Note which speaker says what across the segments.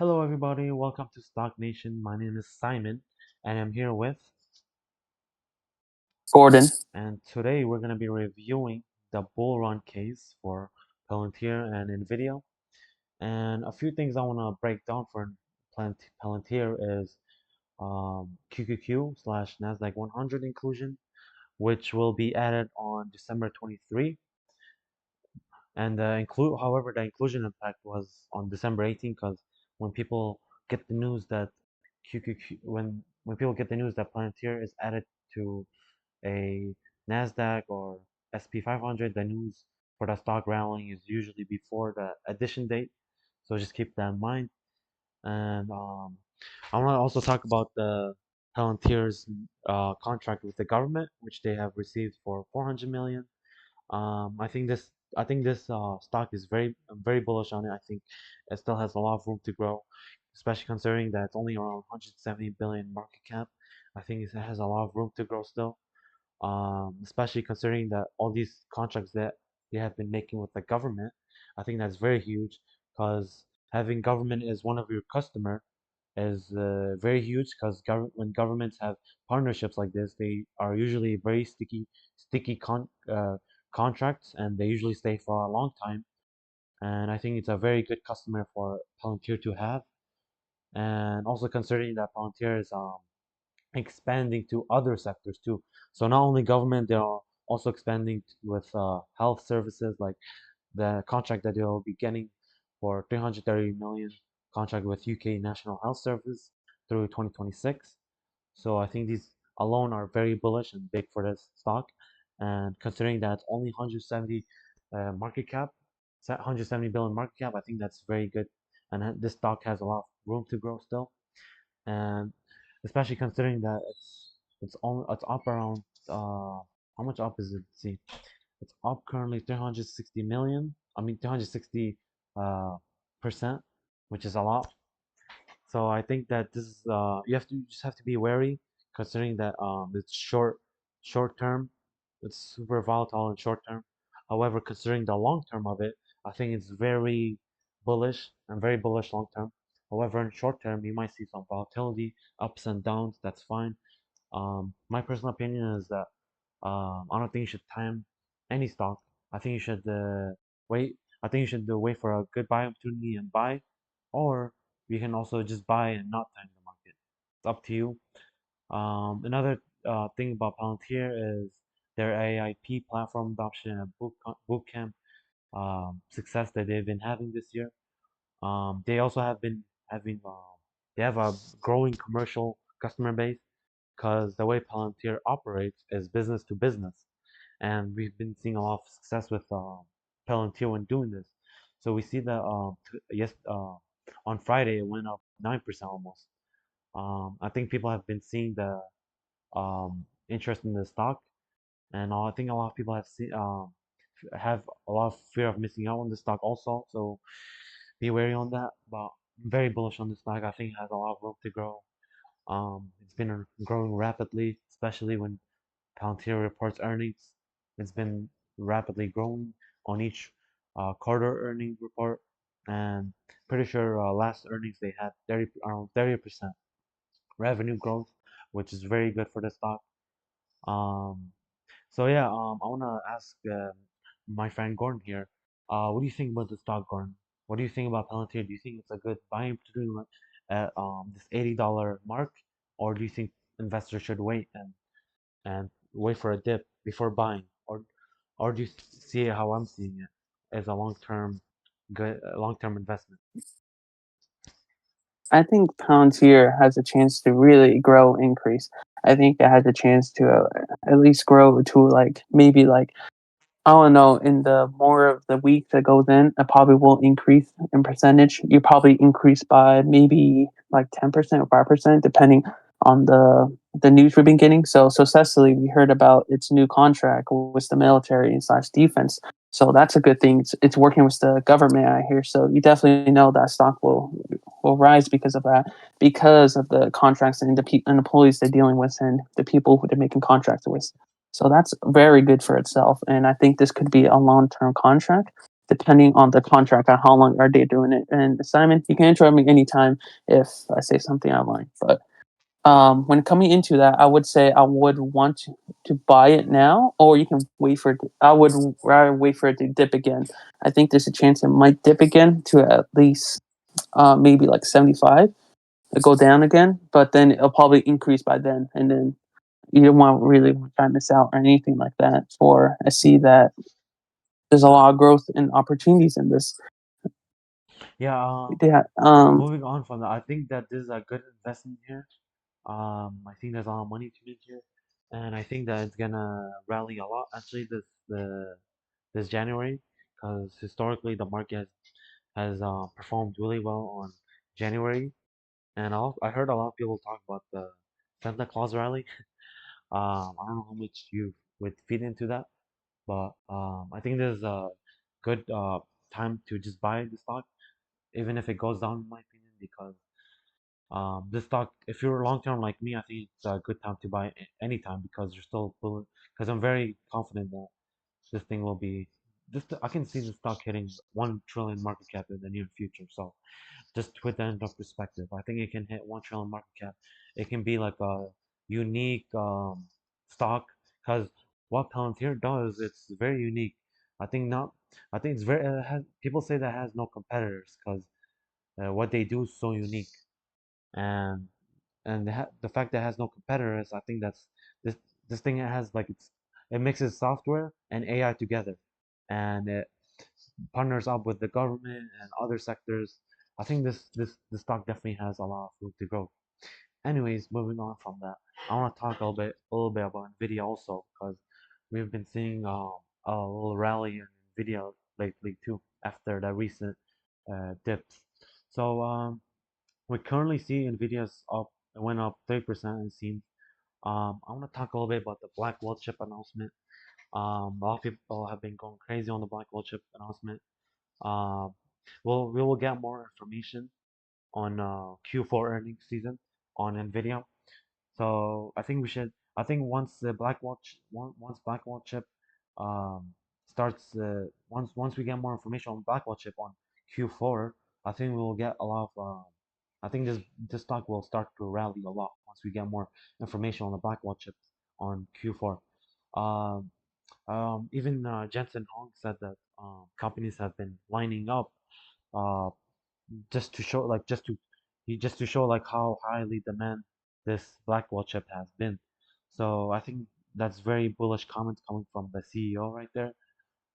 Speaker 1: Hello, everybody. Welcome to Stock Nation. My name is Simon, and I'm here with.
Speaker 2: Gordon.
Speaker 1: And today we're going to be reviewing the bull run case for Palantir and NVIDIA. And a few things I want to break down for Palantir is QQQ slash Nasdaq 100 inclusion, which will be added on December 23. And however, the inclusion impact was on December 18th because when people get the news that when people get the news that Palantir is added to a Nasdaq or SP 500, the news for the stock rallying is usually before the addition date. So just keep that in mind. And I want to also talk about the Palantir's contract with the government, which they have received for 400 million. I think this stock is I'm very bullish on it. I think it still has a lot of room to grow, especially considering that it's only around 170 billion market cap. I think it has a lot of room to grow still. Especially considering that all these contracts that they have been making with the government, I think that's very huge because having government as one of your customer is very huge because when governments have partnerships like this, they are usually very sticky contracts, and they usually stay for a long time. And I think it's a very good customer for Palantir to have. And also considering that Palantir is expanding to other sectors too. So not only government, they are also expanding with health services, like the contract that they'll be getting for 330 million contract with UK National Health Service through 2026. So I think these alone are very bullish and big for this stock. And considering that it's only 170 market cap, 170 billion market cap, I think that's very good. And this stock has a lot of room to grow still. And especially considering that it's up around how much up is it? Let's see, it's up currently 360 million. I mean 360 uh percent, which is a lot. So I think that this is you just have to be wary considering that it's short term, it's super volatile in short term. However, considering the long term of it, I think it's very bullish and very bullish long term. However, in short term, you might see some volatility, ups and downs. That's fine. My personal opinion is that I don't think you should time any stock. I think you should wait. I think you should wait for a good buy opportunity and buy, or you can also just buy and not time the market. It's up to you. Another thing about Palantir is their AIP platform adoption and bootcamp success that they've been having this year. They also have been having they have a growing commercial customer base because the way Palantir operates is business to business, and we've been seeing a lot of success with Palantir when doing this. So we see that yes, on Friday it went up 9% almost. I think people have been seeing the interest in the stock, and I think a lot of people have a lot of fear of missing out on the stock also. So be wary on that. But I'm very bullish on the stock. I think it has a lot of room to grow. It's been growing rapidly, especially when Palantir reports earnings. It's been rapidly growing on each quarter earning report, and pretty sure last earnings they had around 30% revenue growth, which is very good for the stock. Um, so yeah, I wanna ask my friend Gordon here. What do you think about the stock, Gordon? What do you think about Palantir? Do you think it's a good buying opportunity at this $80 mark, or do you think investors should wait and wait for a dip before buying, or do you see it how I'm seeing it as a long term investment?
Speaker 2: I think Palantir has a chance to really grow, increase. I think it has a chance to at least grow to like maybe like I don't know. In the more of the week that goes in, it probably will increase in percentage. You probably increase by maybe like 10% or 5%, depending on the news we've been getting. So Cecily, we heard about its new contract with the military slash defense. So that's a good thing. It's working with the government, I hear. So you definitely know that stock will rise because of that, because of the contracts and and employees they're dealing with and the people who they're making contracts with. So that's very good for itself. And I think this could be a long term contract. depending on the contract and how long are they doing it. And Simon, you can interrupt me anytime if I say something online. But when coming into that, I would say I would want to buy it now, or you can wait for it. I would rather wait for it to dip again. I think there's a chance it might dip again to at least maybe like 75 to go down again, but then it'll probably increase by then. And then you don't want really want to miss out or anything like that. For I see that there's a lot of growth and opportunities in this.
Speaker 1: Yeah.
Speaker 2: Yeah.
Speaker 1: Moving on from that, I think that this is a good investment here. I think there's a lot of money to make here, and I think that it's gonna rally a lot actually this January, because historically the market has performed really well on January, and I heard a lot of people talk about the Santa Claus rally. I don't know how much you would feed into that, but I think there's a good time to just buy the stock, even if it goes down, in my opinion, because this stock, if you're long term like me, I think it's a good time to buy anytime because you're still bullish. Because I'm very confident that this thing will be. This I can see the stock hitting 1 trillion market cap in the near future. So just to put that into perspective, I think it can hit 1 trillion market cap. It can be like a unique stock because what Palantir does, it's very unique. I think not. I think it's very. People say that has no competitors because what they do is so unique, and the fact that it has no competitors, I think that's this this thing has like it mixes software and AI together, and it partners up with the government and other sectors. I think this stock definitely has a lot of room to grow. Anyways, moving on from that, I want to talk a little bit about Nvidia also because we've been seeing a little rally in Nvidia lately too after the recent dips. So we currently see Nvidia's up. It went up 30%. It seems. I want to talk a little bit about the Blackwell chip announcement. A lot of people have been going crazy on the Blackwell chip announcement. Um, we will get more information on Q4 earnings season on Nvidia. So I think we should. I think once the once Blackwell chip um, starts, once we get more information on Blackwell chip on Q4, I think we will get a lot of. I think this stock will start to rally a lot once we get more information on the Blackwell chip on Q4. Um, Even Jensen Hong said that companies have been lining up uh, just to show like just to show like how highly demand this Blackwell chip has been. So I think that's very bullish comments coming from the CEO right there.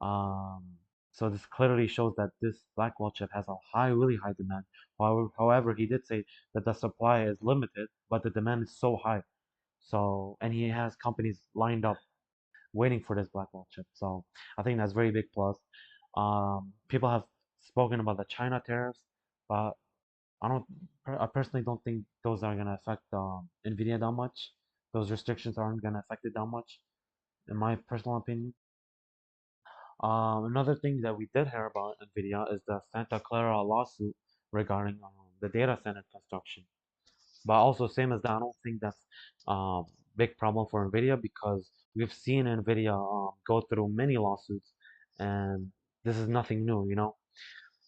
Speaker 1: Um, so this clearly shows that this Blackwell chip has a really high demand. However, he did say that the supply is limited, but the demand is so high. So and he has companies lined up waiting for this Blackwell chip. So I think that's very big plus. People have spoken about the China tariffs, but I don't. I personally don't think those are gonna affect Nvidia that much. Those restrictions aren't gonna affect it that much, in my personal opinion. Another thing that we did hear about Nvidia is the Santa Clara lawsuit regarding the data center construction. But also, same as that, I don't think that's um big problem for Nvidia because we've seen Nvidia go through many lawsuits, and this is nothing new, you know.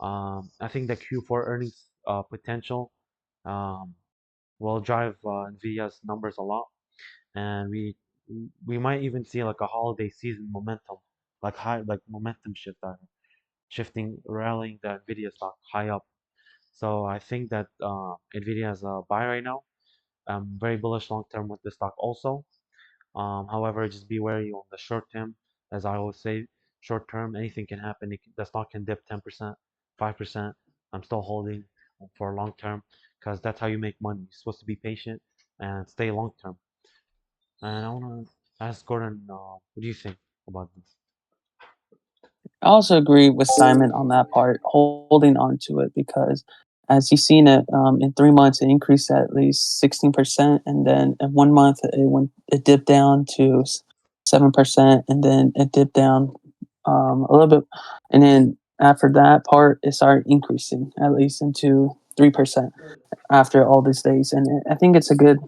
Speaker 1: I think the Q4 earnings potential um, will drive Nvidia's numbers a lot, and we might even see like a holiday season momentum, like momentum shift, shifting rallying the Nvidia stock high up. So I think that Nvidia is a buy right now. I'm very bullish long term with the stock also. However, just be wary on the short term. As I always say, short term, anything can happen. The stock can dip 10%, 5%. I'm still holding for long term because that's how you make money. You're supposed to be patient and stay long term. And I want to ask Gordon, what do you think about this?
Speaker 2: I also agree with Simon on that part, holding on to it because as you've seen it in 3 months, it increased at least 16%, and then in 1 month it dipped down to 7%, and then it dipped down a little bit, and then after that part, it started increasing at least into 3% after all these days, and I think it's a good.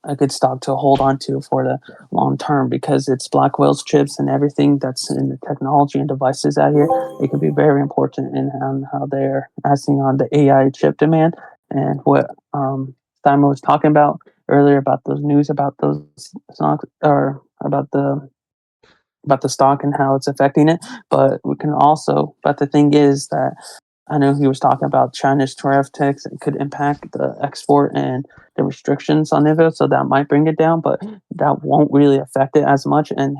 Speaker 2: a good stock to hold on to for the long term because it's Blackwell's chips and everything that's in the technology and devices out here. It could be very important in how they're acting on the AI chip demand and what Simon was talking about earlier about those news about those stocks or about the stock and how it's affecting it. But we can also, but the thing is that I know he was talking about China's tariff tax. It could impact the export and the restrictions on NVIDIA, so that might bring it down, but that won't really affect it as much. And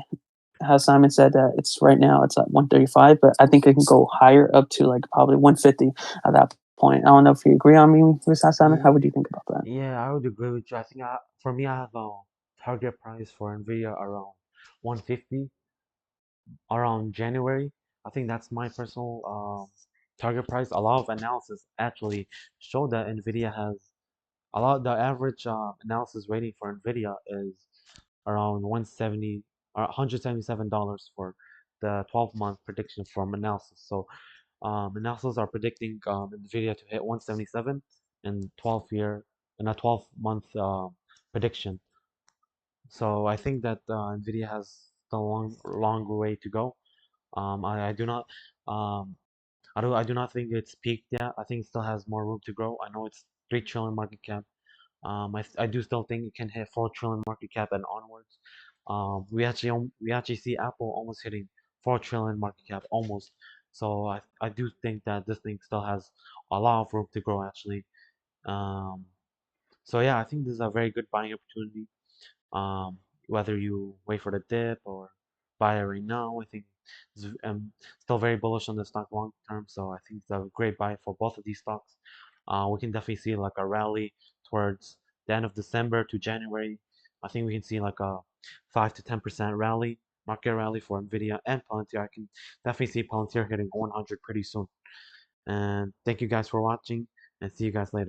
Speaker 2: how Simon said that it's right now it's at 135, but I think it can go higher up to like probably 150 at that point. I don't know if you agree on me with that, Simon. How
Speaker 1: Mm,
Speaker 2: would you think about that?
Speaker 1: yeah, I would agree with you. I think for me, I have a target price for NVIDIA around 150 around January. I think that's my personal target price. A lot of analysis actually show that NVIDIA has the average analysis rating for NVIDIA is around 170 or $177 for the 12-month prediction from analysis. So analysis are predicting NVIDIA to hit 177 in a 12-month prediction. So I think that NVIDIA has a long way to go. I do not um, I do not think it's peaked yet. I think it still has more room to grow. I know it's 3 trillion market cap. I do still think it can hit 4 trillion market cap and onwards. We actually see Apple almost hitting 4 trillion market cap almost. So I do think that this thing still has a lot of room to grow actually. Um, so yeah, I think this is a very good buying opportunity. Um, whether you wait for the dip or buy it right now, I think I'm still very bullish on the stock long term. So I think it's a great buy for both of these stocks. We can definitely see like a rally towards the end of December to January. I think we can see like a 5 to 10% rally, market rally for Nvidia and Palantir. I can definitely see Palantir hitting 100 pretty soon. And thank you guys for watching, and see you guys later.